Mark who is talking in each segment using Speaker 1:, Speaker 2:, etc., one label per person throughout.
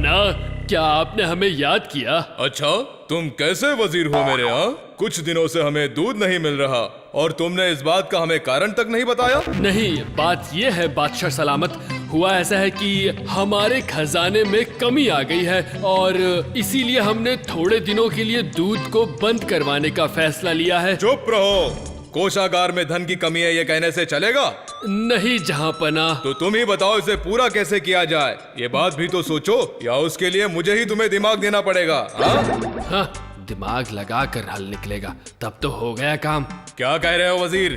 Speaker 1: पना, क्या आपने हमें याद किया?
Speaker 2: अच्छा, तुम कैसे वजीर हो मेरे यहाँ? कुछ दिनों से हमें दूध नहीं मिल रहा और तुमने इस बात का हमें कारण तक नहीं बताया।
Speaker 1: नहीं, बात ये है बादशाह सलामत, हुआ ऐसा है कि हमारे खजाने में कमी आ गई है और इसीलिए हमने थोड़े दिनों के लिए दूध को बंद करवाने का फैसला लिया है।
Speaker 2: चुप रहो, कोषागार में धन की कमी है ये कहने से चलेगा?
Speaker 1: नहीं जहां पना।
Speaker 2: तो तुम ही बताओ इसे पूरा कैसे किया जाए, ये बात भी तो सोचो, या उसके लिए मुझे ही तुम्हें दिमाग देना पड़ेगा?
Speaker 1: हाँ, दिमाग लगा कर हल निकलेगा, तब तो हो गया काम।
Speaker 2: क्या कह रहे हो वजीर?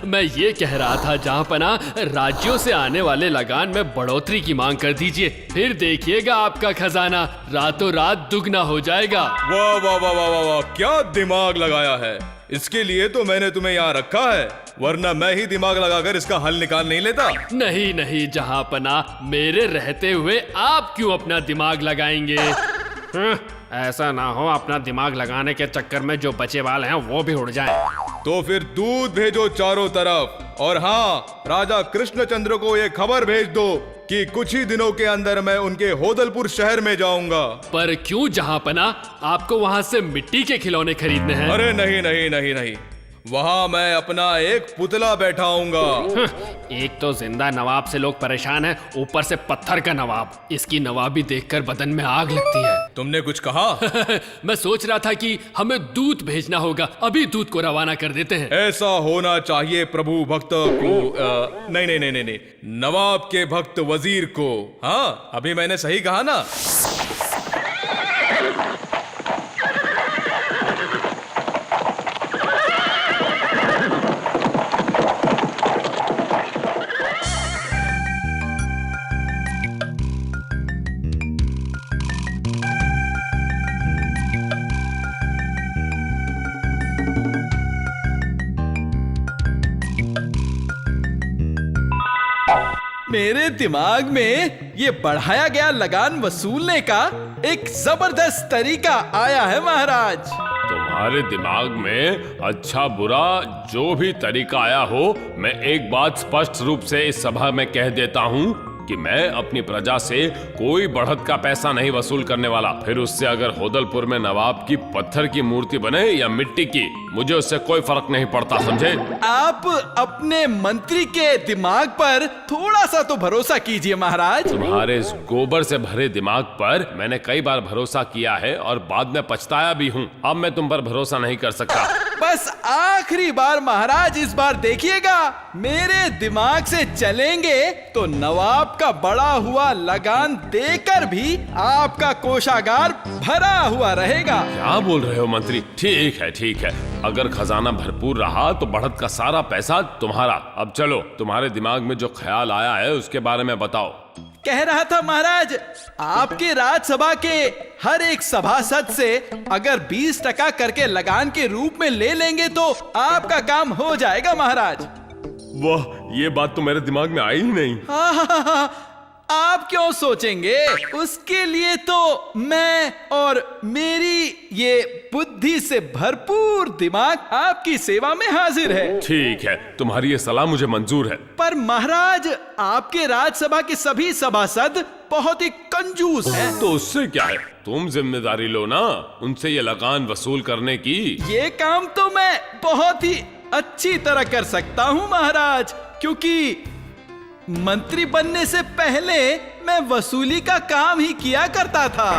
Speaker 1: मैं ये कह रहा था जहां पना, राज्यों से आने वाले लगान में बढ़ोतरी की मांग कर दीजिए, फिर देखिएगा आपका खजाना रातों रात दुगना हो जाएगा।
Speaker 2: वाह वाह वाह वाह वाह वाह, क्या दिमाग लगाया है! इसके लिए तो मैंने तुम्हें यहाँ रखा है, वरना मैं ही दिमाग लगाकर इसका हल निकाल नहीं लेता।
Speaker 1: नहीं नहीं जहां पना, मेरे रहते हुए आप क्यों अपना दिमाग लगाएंगे? ऐसा ना हो अपना दिमाग लगाने के चक्कर में जो बचे वाले हैं वो भी उड़ जाएं।
Speaker 2: तो फिर दूध भेजो चारों तरफ, और हाँ, राजा कृष्णचंद्र को ये खबर भेज दो कि कुछ ही दिनों के अंदर मैं उनके होदलपुर शहर में जाऊंगा।
Speaker 1: पर क्यों जहां पना, आपको वहां से मिट्टी के खिलौने खरीदने हैं?
Speaker 2: अरे नहीं नहीं नहीं नहीं, वहाँ मैं अपना एक पुतला बैठाऊंगा।
Speaker 1: एक तो जिंदा नवाब से लोग परेशान हैं, ऊपर से पत्थर का नवाब, इसकी नवाबी देखकर बदन में आग लगती है।
Speaker 2: तुमने कुछ कहा?
Speaker 1: मैं सोच रहा था कि हमें दूध भेजना होगा, अभी दूध को रवाना कर देते हैं।
Speaker 2: ऐसा होना चाहिए प्रभु भक्त को। नहीं नहीं नहीं नहीं नहीं, नवाब के भक्त वजीर को। हाँ, अभी मैंने सही कहा ना?
Speaker 3: मेरे दिमाग में ये बढ़ाया गया लगान वसूलने का एक जबरदस्त तरीका आया है महाराज।
Speaker 4: तुम्हारे दिमाग में अच्छा बुरा जो भी तरीका आया हो, मैं एक बात स्पष्ट रूप से इस सभा में कह देता हूँ कि मैं अपनी प्रजा से कोई बढ़त का पैसा नहीं वसूल करने वाला। फिर उससे अगर होदलपुर में नवाब की पत्थर की मूर्ति बने या मिट्टी की, मुझे उससे कोई फर्क नहीं पड़ता, समझे?
Speaker 3: आप अपने मंत्री के दिमाग पर थोड़ा सा तो भरोसा कीजिए महाराज।
Speaker 4: तुम्हारे इस गोबर से भरे दिमाग पर मैंने कई बार भरोसा किया है और बाद में पछताया भी हूँ। अब मैं तुम पर भरोसा नहीं कर सकता।
Speaker 3: बस आखिरी बार महाराज, इस बार देखिएगा, मेरे दिमाग से चलेंगे तो नवाब का बढ़ा हुआ लगान देकर भी आपका कोषागार भरा हुआ रहेगा।
Speaker 4: क्या बोल रहे हो मंत्री? ठीक है ठीक है, अगर खजाना भरपूर रहा तो बढ़त का सारा पैसा तुम्हारा। अब चलो, तुम्हारे दिमाग में जो ख्याल आया है उसके बारे में बताओ।
Speaker 3: कह रहा था महाराज, आपके राज्यसभा के हर एक सभासद से अगर 20% करके लगान के रूप में ले लेंगे तो आपका काम हो जाएगा महाराज।
Speaker 4: वाह, ये बात तो मेरे दिमाग में आई ही नहीं।
Speaker 3: हाँ, आप क्यों सोचेंगे, उसके लिए तो मैं और मेरी ये बुद्धि से भरपूर दिमाग आपकी सेवा में हाजिर है।
Speaker 4: ठीक है, तुम्हारी ये सलाह मुझे मंजूर है।
Speaker 3: पर महाराज, आपके राज्यसभा के सभी सभासद बहुत ही कंजूस हैं।
Speaker 4: तो उससे क्या है, तुम जिम्मेदारी लो ना उनसे ये लगान वसूल करने की।
Speaker 3: ये काम तो मैं बहुत ही अच्छी तरह कर सकता हूँ महाराज, क्योंकि मंत्री बनने से पहले मैं वसूली का काम ही किया करता था।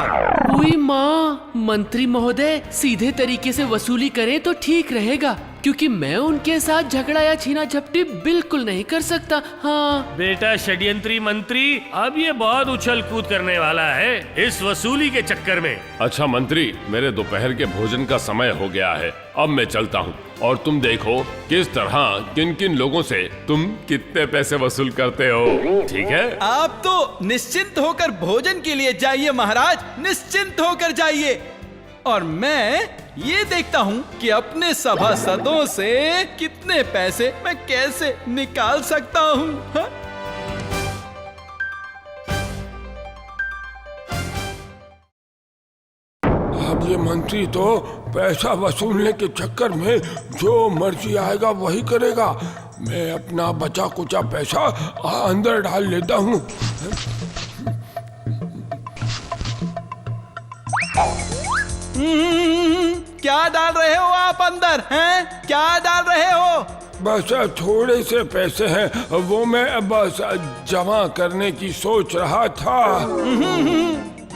Speaker 1: ओए माँ, मंत्री महोदय सीधे तरीके से वसूली करें तो ठीक रहेगा, क्योंकि मैं उनके साथ झगड़ा या छीना झपटी बिल्कुल नहीं कर सकता। हाँ
Speaker 5: बेटा षड्यंत्री मंत्री, अब ये बहुत उछल कूद करने वाला है इस वसूली के चक्कर में।
Speaker 4: अच्छा मंत्री, मेरे दोपहर के भोजन का समय हो गया है, अब मैं चलता हूँ और तुम देखो किस तरह किन किन लोगों से तुम कितने पैसे वसूल करते हो। ठीक है?
Speaker 3: आप तो निश्चिंत होकर भोजन के लिए जाइए महाराज, निश्चिंत होकर जाइए, और मैं ये देखता हूँ कि अपने सभासदों से कितने पैसे मैं कैसे निकाल सकता हूँ।
Speaker 6: अब ये मंत्री तो पैसा वसूलने के चक्कर में जो मर्जी आएगा वही करेगा। मैं अपना बचा कुचा पैसा अंदर डाल लेता हूँ।
Speaker 3: क्या डाल रहे हो आप अंदर हैं? क्या डाल रहे हो?
Speaker 6: बस थोड़े से पैसे हैं, वो मैं बस जमा करने की सोच रहा था।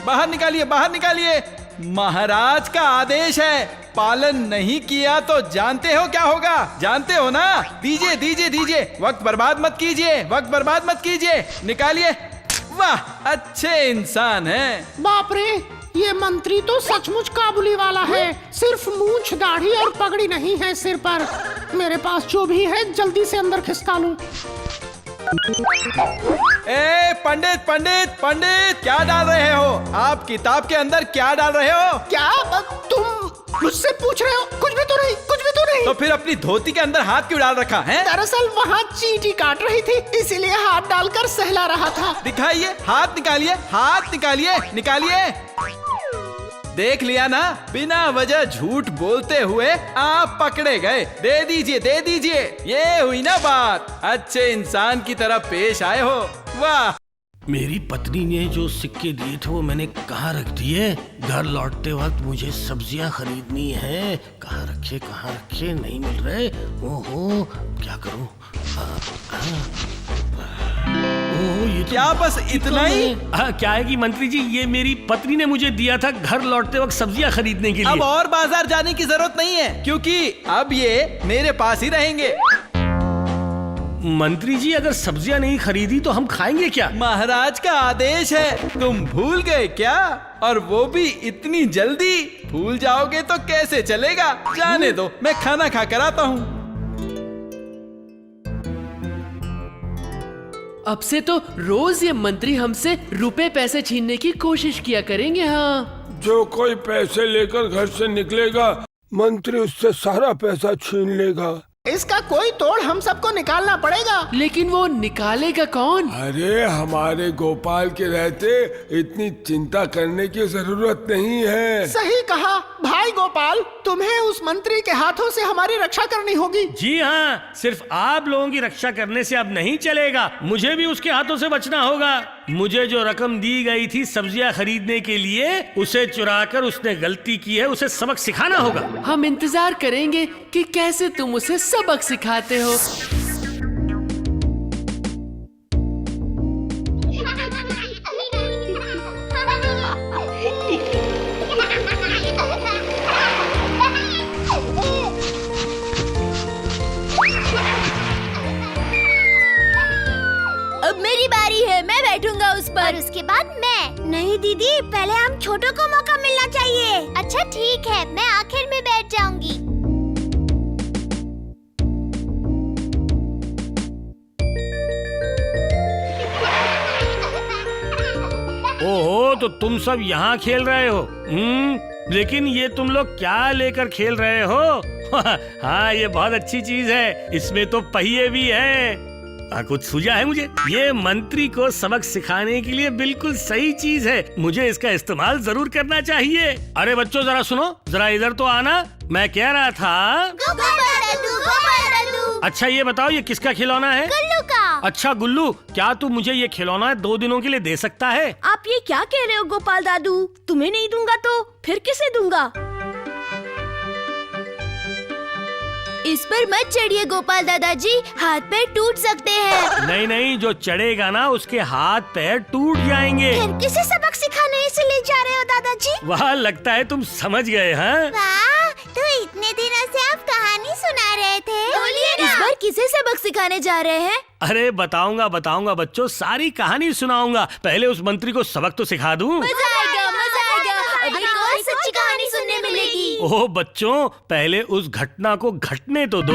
Speaker 3: बाहर निकालिए, बाहर निकालिए। महाराज का आदेश है, पालन नहीं किया तो जानते हो क्या होगा? जानते हो ना? दीजिए दीजिए दीजिए, वक्त बर्बाद मत कीजिए, वक्त बर्बाद मत कीजिए, निकालिए। वाह, अच्छे इंसान हैं।
Speaker 7: बाप रे, ये मंत्री तो सचमुच काबुली वाला है। सिर्फ मूंछ, दाढ़ी और पगड़ी नहीं है सिर पर। मेरे पास जो भी है जल्दी से अंदर खिसका लूं।
Speaker 3: ए पंडित पंडित पंडित, क्या डाल रहे हो आप? किताब के अंदर क्या डाल रहे हो?
Speaker 7: क्या तुम मुझसे पूछ रहे हो? कुछ भी तो नहीं, कुछ भी तो नहीं।
Speaker 3: तो फिर अपनी धोती के अंदर हाथ क्यों डाल रखा है?
Speaker 7: दरअसल वहाँ चींटी काट रही थी, इसीलिए हाथ डालकर सहला रहा था।
Speaker 3: दिखाइए, हाथ निकालिए, हाथ निकालिए, निकालिए। देख लिया ना, बिना वजह झूठ बोलते हुए आप पकड़े गए। दे दीजिए, दे दीजिए। ये हुई ना बात, अच्छे इंसान की तरह पेश आए हो। वाह।
Speaker 5: मेरी पत्नी ने जो सिक्के दिए थे वो मैंने कहाँ रख दिए? घर लौटते वक्त मुझे सब्जियां खरीदनी है। कहाँ रखे नहीं मिल रहे। ओहो, क्या करूं? ओह, ये तो
Speaker 3: क्या बस इतना ही?
Speaker 5: क्या है कि मंत्री जी, ये मेरी पत्नी ने मुझे दिया था घर लौटते वक्त सब्जियां खरीदने के लिए।
Speaker 3: अब और बाजार जाने की जरूरत नहीं है, क्योंकि अब ये मेरे पास ही रहेंगे।
Speaker 5: मंत्री जी, अगर सब्जियां नहीं खरीदी तो हम खाएंगे क्या?
Speaker 3: महाराज का आदेश है, तुम भूल गए क्या? और वो भी इतनी जल्दी? भूल जाओगे तो कैसे चलेगा? जाने दो, मैं खाना खा कर आता हूँ।
Speaker 1: अब से तो रोज ये मंत्री हमसे रुपए पैसे छीनने की कोशिश किया करेंगे। हाँ,
Speaker 6: जो कोई पैसे लेकर घर से निकलेगा, मंत्री उससे सारा पैसा छीन लेगा।
Speaker 7: इसका कोई तोड़ हम सबको निकालना पड़ेगा।
Speaker 1: लेकिन वो निकालेगा कौन?
Speaker 6: अरे हमारे गोपाल के रहते इतनी चिंता करने की जरूरत नहीं है।
Speaker 7: सही कहा भाई गोपाल, तुम्हें उस मंत्री के हाथों से हमारी रक्षा करनी होगी।
Speaker 5: जी हाँ, सिर्फ आप लोगों की रक्षा करने से अब नहीं चलेगा, मुझे भी उसके हाथों से बचना होगा। मुझे जो रकम दी गई थी सब्जियां खरीदने के लिए, उसे चुराकर उसने गलती की है, उसे सबक सिखाना होगा।
Speaker 1: हम इंतजार करेंगे कि कैसे तुम उसे सबक सिखाते हो।
Speaker 8: अब मेरी बारी है, मैं बैठूंगा उस पर। और उसके बाद मैं। नहीं दीदी, पहले हम छोटों को मौका मिलना चाहिए। अच्छा ठीक है, मैं आखिर में बैठ जाऊंगी।
Speaker 5: ओहो, तो तुम सब यहाँ खेल रहे हो? लेकिन ये तुम लोग क्या लेकर खेल रहे हो? हाँ, ये बहुत अच्छी चीज है, इसमें तो पहिए भी है। कुछ सूझा है मुझे, ये मंत्री को सबक सिखाने के लिए बिल्कुल सही चीज है। मुझे इसका इस्तेमाल जरूर करना चाहिए। अरे बच्चों, जरा सुनो, जरा इधर तो आना। मैं कह रहा था,
Speaker 8: गोपाल दादू।
Speaker 5: अच्छा ये बताओ, ये किसका खिलौना है?
Speaker 8: गुल्लू का।
Speaker 5: अच्छा गुल्लू, क्या तू मुझे ये खिलौना 2 दिनों के लिए दे सकता है?
Speaker 8: आप ये क्या कह रहे हो गोपाल दादू? तुम्हें नहीं दूंगा तो फिर किसे दूंगा? इस पर मत चढ़िए गोपाल दादाजी, हाथ पैर टूट सकते हैं।
Speaker 5: नहीं नहीं, जो चढ़ेगा ना उसके हाथ पैर टूट जाएंगे।
Speaker 8: फिर किसे सबक सिखाने इसे ले जा रहे हो दादाजी?
Speaker 5: वाह, लगता है तुम समझ गए। हाँ,
Speaker 8: वाह, तो इतने दिनों से आप कहानी सुना रहे थे। इस बार किसे सबक सिखाने जा रहे हैं?
Speaker 5: अरे बताऊंगा बताऊंगा बच्चों, सारी कहानी सुनाऊंगा। पहले उस मंत्री को सबक तो सिखा दूं।
Speaker 8: मजा आएगा, मजा आएगा। अभी कौन सच्ची कहानी सुनने मिलेगी?
Speaker 5: ओह बच्चों, पहले उस घटना को घटने तो दो।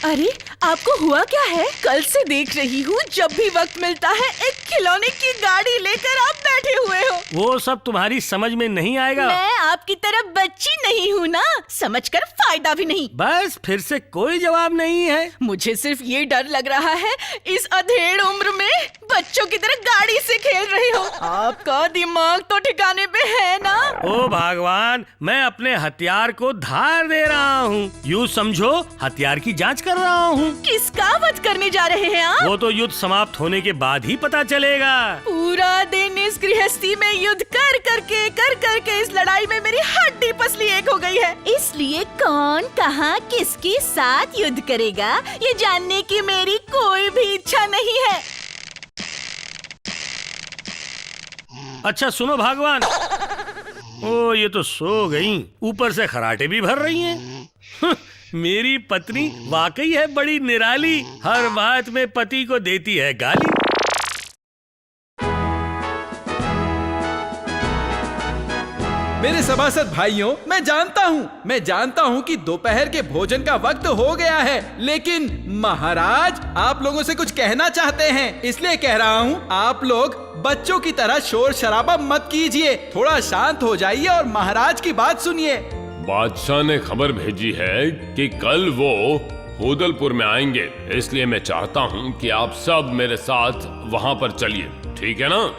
Speaker 9: अरे आपको हुआ क्या है? कल से देख रही हूँ, जब भी वक्त मिलता है एक खिलौने की गाड़ी लेकर आप बैठे हुए हो।
Speaker 5: वो सब तुम्हारी समझ में नहीं आएगा।
Speaker 9: मैं आपकी तरह बच्ची नहीं हूँ ना, समझकर फायदा भी नहीं।
Speaker 5: बस फिर से कोई जवाब नहीं है।
Speaker 9: मुझे सिर्फ ये डर लग रहा है, इस अधेड़ उम्र में बच्चों की तरह गाड़ी से खेल रहे हो। आपका दिमाग तो ठिकाने पे है ना?
Speaker 5: ओ भगवान, मैं अपने हथियार को धार दे रहा हूँ। यूँ समझो हथियार की जांच कर रहा हूँ।
Speaker 9: किसका वध करने जा रहे हैं आप?
Speaker 5: वो तो युद्ध समाप्त होने के बाद ही पता चलेगा।
Speaker 9: पूरा दिन इस गृहस्थी में युद्ध कर करके इस लड़ाई में मेरी हड्डी पसली एक हो गई है। इसलिए कौन कहाँ किसके साथ युद्ध करेगा, ये जानने की मेरी कोई भी इच्छा नहीं है।
Speaker 5: अच्छा सुनो भगवान, ओ ये तो सो गई, ऊपर से खराटे भी भर रही हैं। मेरी पत्नी वाकई है बड़ी निराली, हर बात में पति को देती है गाली।
Speaker 3: मेरे सभासद भाइयों, मैं जानता हूँ कि दोपहर के भोजन का वक्त हो गया है, लेकिन महाराज आप लोगों से कुछ कहना चाहते हैं, इसलिए कह रहा हूँ आप लोग बच्चों की तरह शोर शराबा मत कीजिए, थोड़ा शांत हो जाइए और महाराज की बात सुनिए।
Speaker 4: बादशाह ने खबर भेजी है कि कल वो होदलपुर में आएंगे, इसलिए मैं चाहता हूँ कि आप सब मेरे साथ वहाँ पर चलिए, ठीक है ना?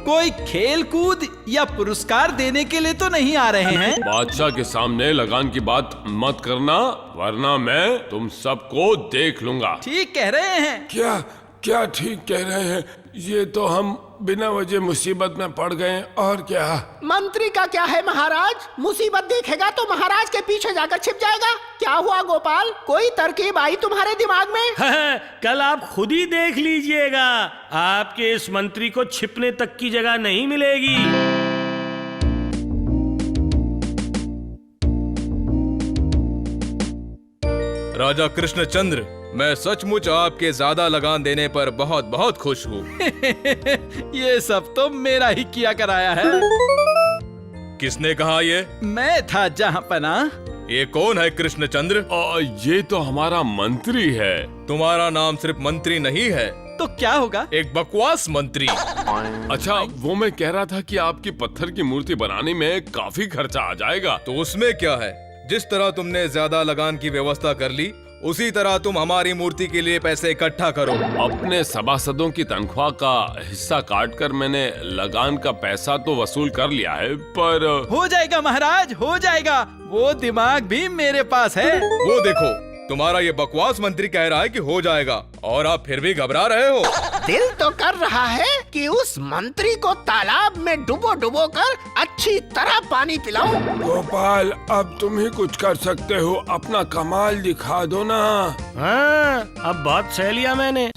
Speaker 3: कोई खेल कूद या पुरस्कार देने के लिए तो नहीं आ रहे हैं?
Speaker 4: बादशाह के सामने लगान की बात मत करना, वरना मैं तुम सबको देख लूंगा।
Speaker 3: ठीक कह रहे हैं।
Speaker 6: क्या क्या ठीक कह रहे हैं? ये तो हम बिना वजह मुसीबत में पड़ गए, और क्या?
Speaker 7: मंत्री का क्या है महाराज, मुसीबत देखेगा तो महाराज के पीछे जाकर छिप जाएगा। क्या हुआ गोपाल, कोई तरकीब आई तुम्हारे दिमाग में?
Speaker 5: कल आप खुद ही देख लीजिएगा, आपके इस मंत्री को छिपने तक की जगह नहीं मिलेगी।
Speaker 2: राजा कृष्णचंद्र, मैं सचमुच आपके ज्यादा लगान देने पर बहुत बहुत खुश हूँ।
Speaker 3: ये सब तो मेरा ही किया कराया है।
Speaker 2: किसने कहा ये?
Speaker 3: मैं था जहाँ पना।
Speaker 2: ये कौन है कृष्णचंद्र?
Speaker 4: ये तो हमारा मंत्री है।
Speaker 2: तुम्हारा नाम सिर्फ मंत्री नहीं है
Speaker 3: तो क्या होगा?
Speaker 2: एक बकवास मंत्री।
Speaker 4: अच्छा, वो मैं कह रहा था कि आपकी पत्थर की मूर्ति बनाने में काफी खर्चा आ जाएगा।
Speaker 2: तो उसमें क्या है, जिस तरह तुमने ज्यादा लगान की व्यवस्था कर ली, उसी तरह तुम हमारी मूर्ति के लिए पैसे इकट्ठा करो।
Speaker 4: अपने सभासदों की तनख्वाह का हिस्सा काटकर मैंने लगान का पैसा तो वसूल कर लिया है, पर
Speaker 3: हो जाएगा महाराज, हो जाएगा, वो दिमाग भी मेरे पास है।
Speaker 2: वो देखो, तुम्हारा ये बकवास मंत्री कह रहा है कि हो जाएगा, और आप फिर भी घबरा रहे हो।
Speaker 7: दिल तो कर रहा है कि उस मंत्री को तालाब में डुबो कर अच्छी तरह पानी पिलाऊं।
Speaker 6: गोपाल, अब तुम ही कुछ कर सकते हो, अपना कमाल दिखा दो ना।
Speaker 5: हाँ, अब बहुत सह लिया मैंने।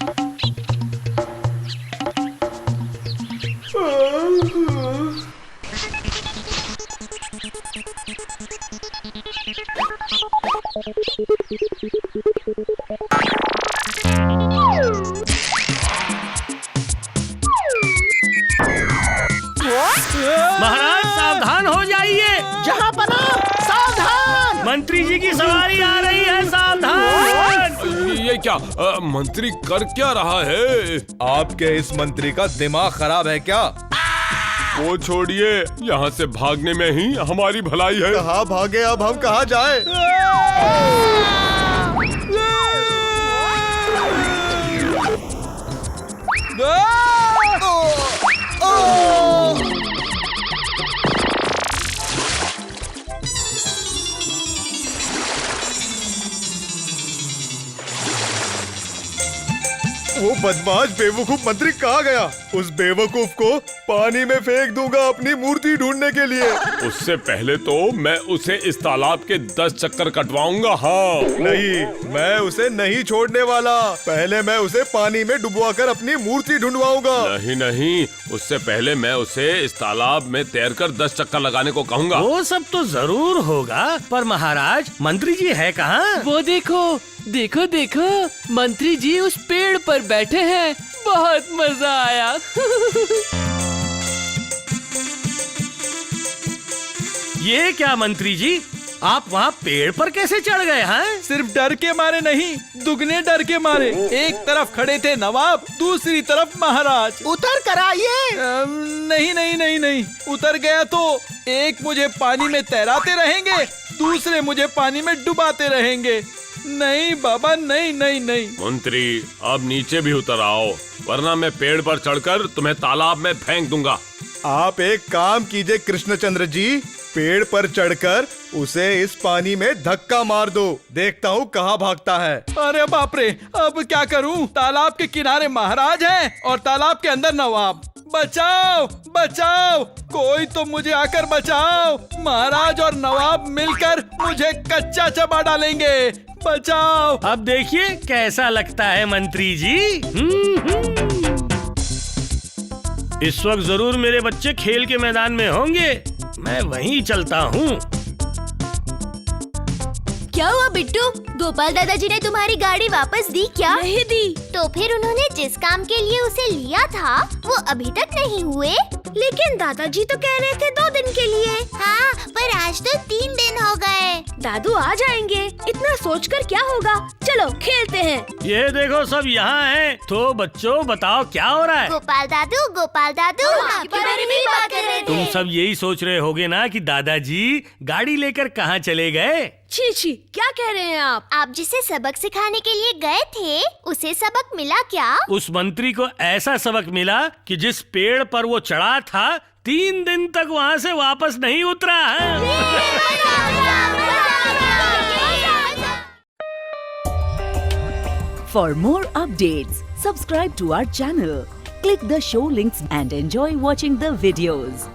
Speaker 5: महाराज सावधान हो जाइए।
Speaker 7: जहाँ पना सावधान,
Speaker 5: मंत्री जी की सवारी आ रही है, सावधान।
Speaker 4: ये क्या मंत्री कर क्या रहा है?
Speaker 2: आपके इस मंत्री का दिमाग खराब है क्या?
Speaker 4: वो छोड़िए, यहाँ से भागने में ही हमारी भलाई है।
Speaker 2: कहाँ भागे, अब हम कहाँ जाए? वो बदमाश बेवकूफ मंत्री कहाँ गया? उस बेवकूफ को पानी में फेंक दूंगा अपनी मूर्ति ढूंढने के लिए।
Speaker 4: उससे पहले तो मैं उसे इस तालाब के 10 चक्कर कटवाऊंगा। हाँ
Speaker 2: नहीं, मैं उसे नहीं छोड़ने वाला। पहले मैं उसे पानी में डुबवा कर अपनी मूर्ति ढूंढवाऊंगा।
Speaker 4: नहीं नहीं, उससे पहले मैं उसे इस तालाब में तैरकर 10 चक्कर लगाने को कहूँगा।
Speaker 5: वो सब तो जरूर होगा, पर महाराज मंत्री जी है कहाँ?
Speaker 1: वो देखो देखो देखो, मंत्री जी उस पेड़ पर बैठे हैं, बहुत मजा आया।
Speaker 5: ये क्या मंत्री जी, आप वहाँ पेड़ पर कैसे चढ़ गए हैं?
Speaker 3: सिर्फ डर के मारे नहीं, दुगने डर के मारे। एक तरफ खड़े थे नवाब, दूसरी तरफ महाराज।
Speaker 7: उतर कर आइए।
Speaker 3: नहीं नहीं नहीं नहीं, उतर गया तो एक मुझे पानी में तैराते रहेंगे, दूसरे मुझे पानी में डुबाते रहेंगे। नहीं बाबा, नहीं नहीं नहीं।
Speaker 4: मंत्री अब नीचे भी उतर आओ, वरना मैं पेड़ पर चढ़कर तुम्हें तालाब में फेंक दूंगा।
Speaker 2: आप एक काम कीजिए कृष्णचंद्र जी, पेड़ पर चढ़कर उसे इस पानी में धक्का मार दो, देखता हूँ कहाँ भागता है।
Speaker 3: अरे बाप रे, अब क्या करूं? तालाब के किनारे महाराज हैं और तालाब के अंदर नवाब। बचाओ बचाओ, कोई तो मुझे आकर बचाओ। महाराज और नवाब मिलकर मुझे कच्चा चबा डालेंगे। बचाओ।
Speaker 5: अब देखिए कैसा लगता है मंत्री जी। इस वक्त जरूर मेरे बच्चे खेल के मैदान में होंगे, मैं वहीं चलता हूँ।
Speaker 8: क्या हुआ बिट्टू? गोपाल दादाजी ने तुम्हारी गाड़ी वापस दी क्या?
Speaker 9: नहीं दी।
Speaker 8: तो फिर उन्होंने जिस काम के लिए उसे लिया था वो अभी तक नहीं हुए? लेकिन दादाजी तो कह रहे थे 2 दिन के लिए। हाँ, पर आज तो 3 दिन हो गए।
Speaker 9: दादू आ जाएंगे, इतना सोचकर क्या होगा? चलो खेलते हैं।
Speaker 5: ये देखो सब यहाँ हैं। तो बच्चों बताओ क्या हो रहा है?
Speaker 8: गोपाल दादू आपके बारे में ही बात कर रहे थे।
Speaker 5: तुम सब यही सोच रहे होगे ना कि दादाजी गाड़ी लेकर कहाँ चले गए।
Speaker 9: छी छी, क्या कह रहे हैं आप?
Speaker 8: आप जिसे सबक सिखाने के लिए गए थे उसे सबक मिला क्या?
Speaker 5: उस मंत्री को ऐसा सबक मिला कि जिस पेड़ पर वो चढ़ा था 3 दिन तक वहाँ से वापस नहीं उतरा है।
Speaker 10: For more updates, subscribe to our channel, click the show links and enjoy watching the videos.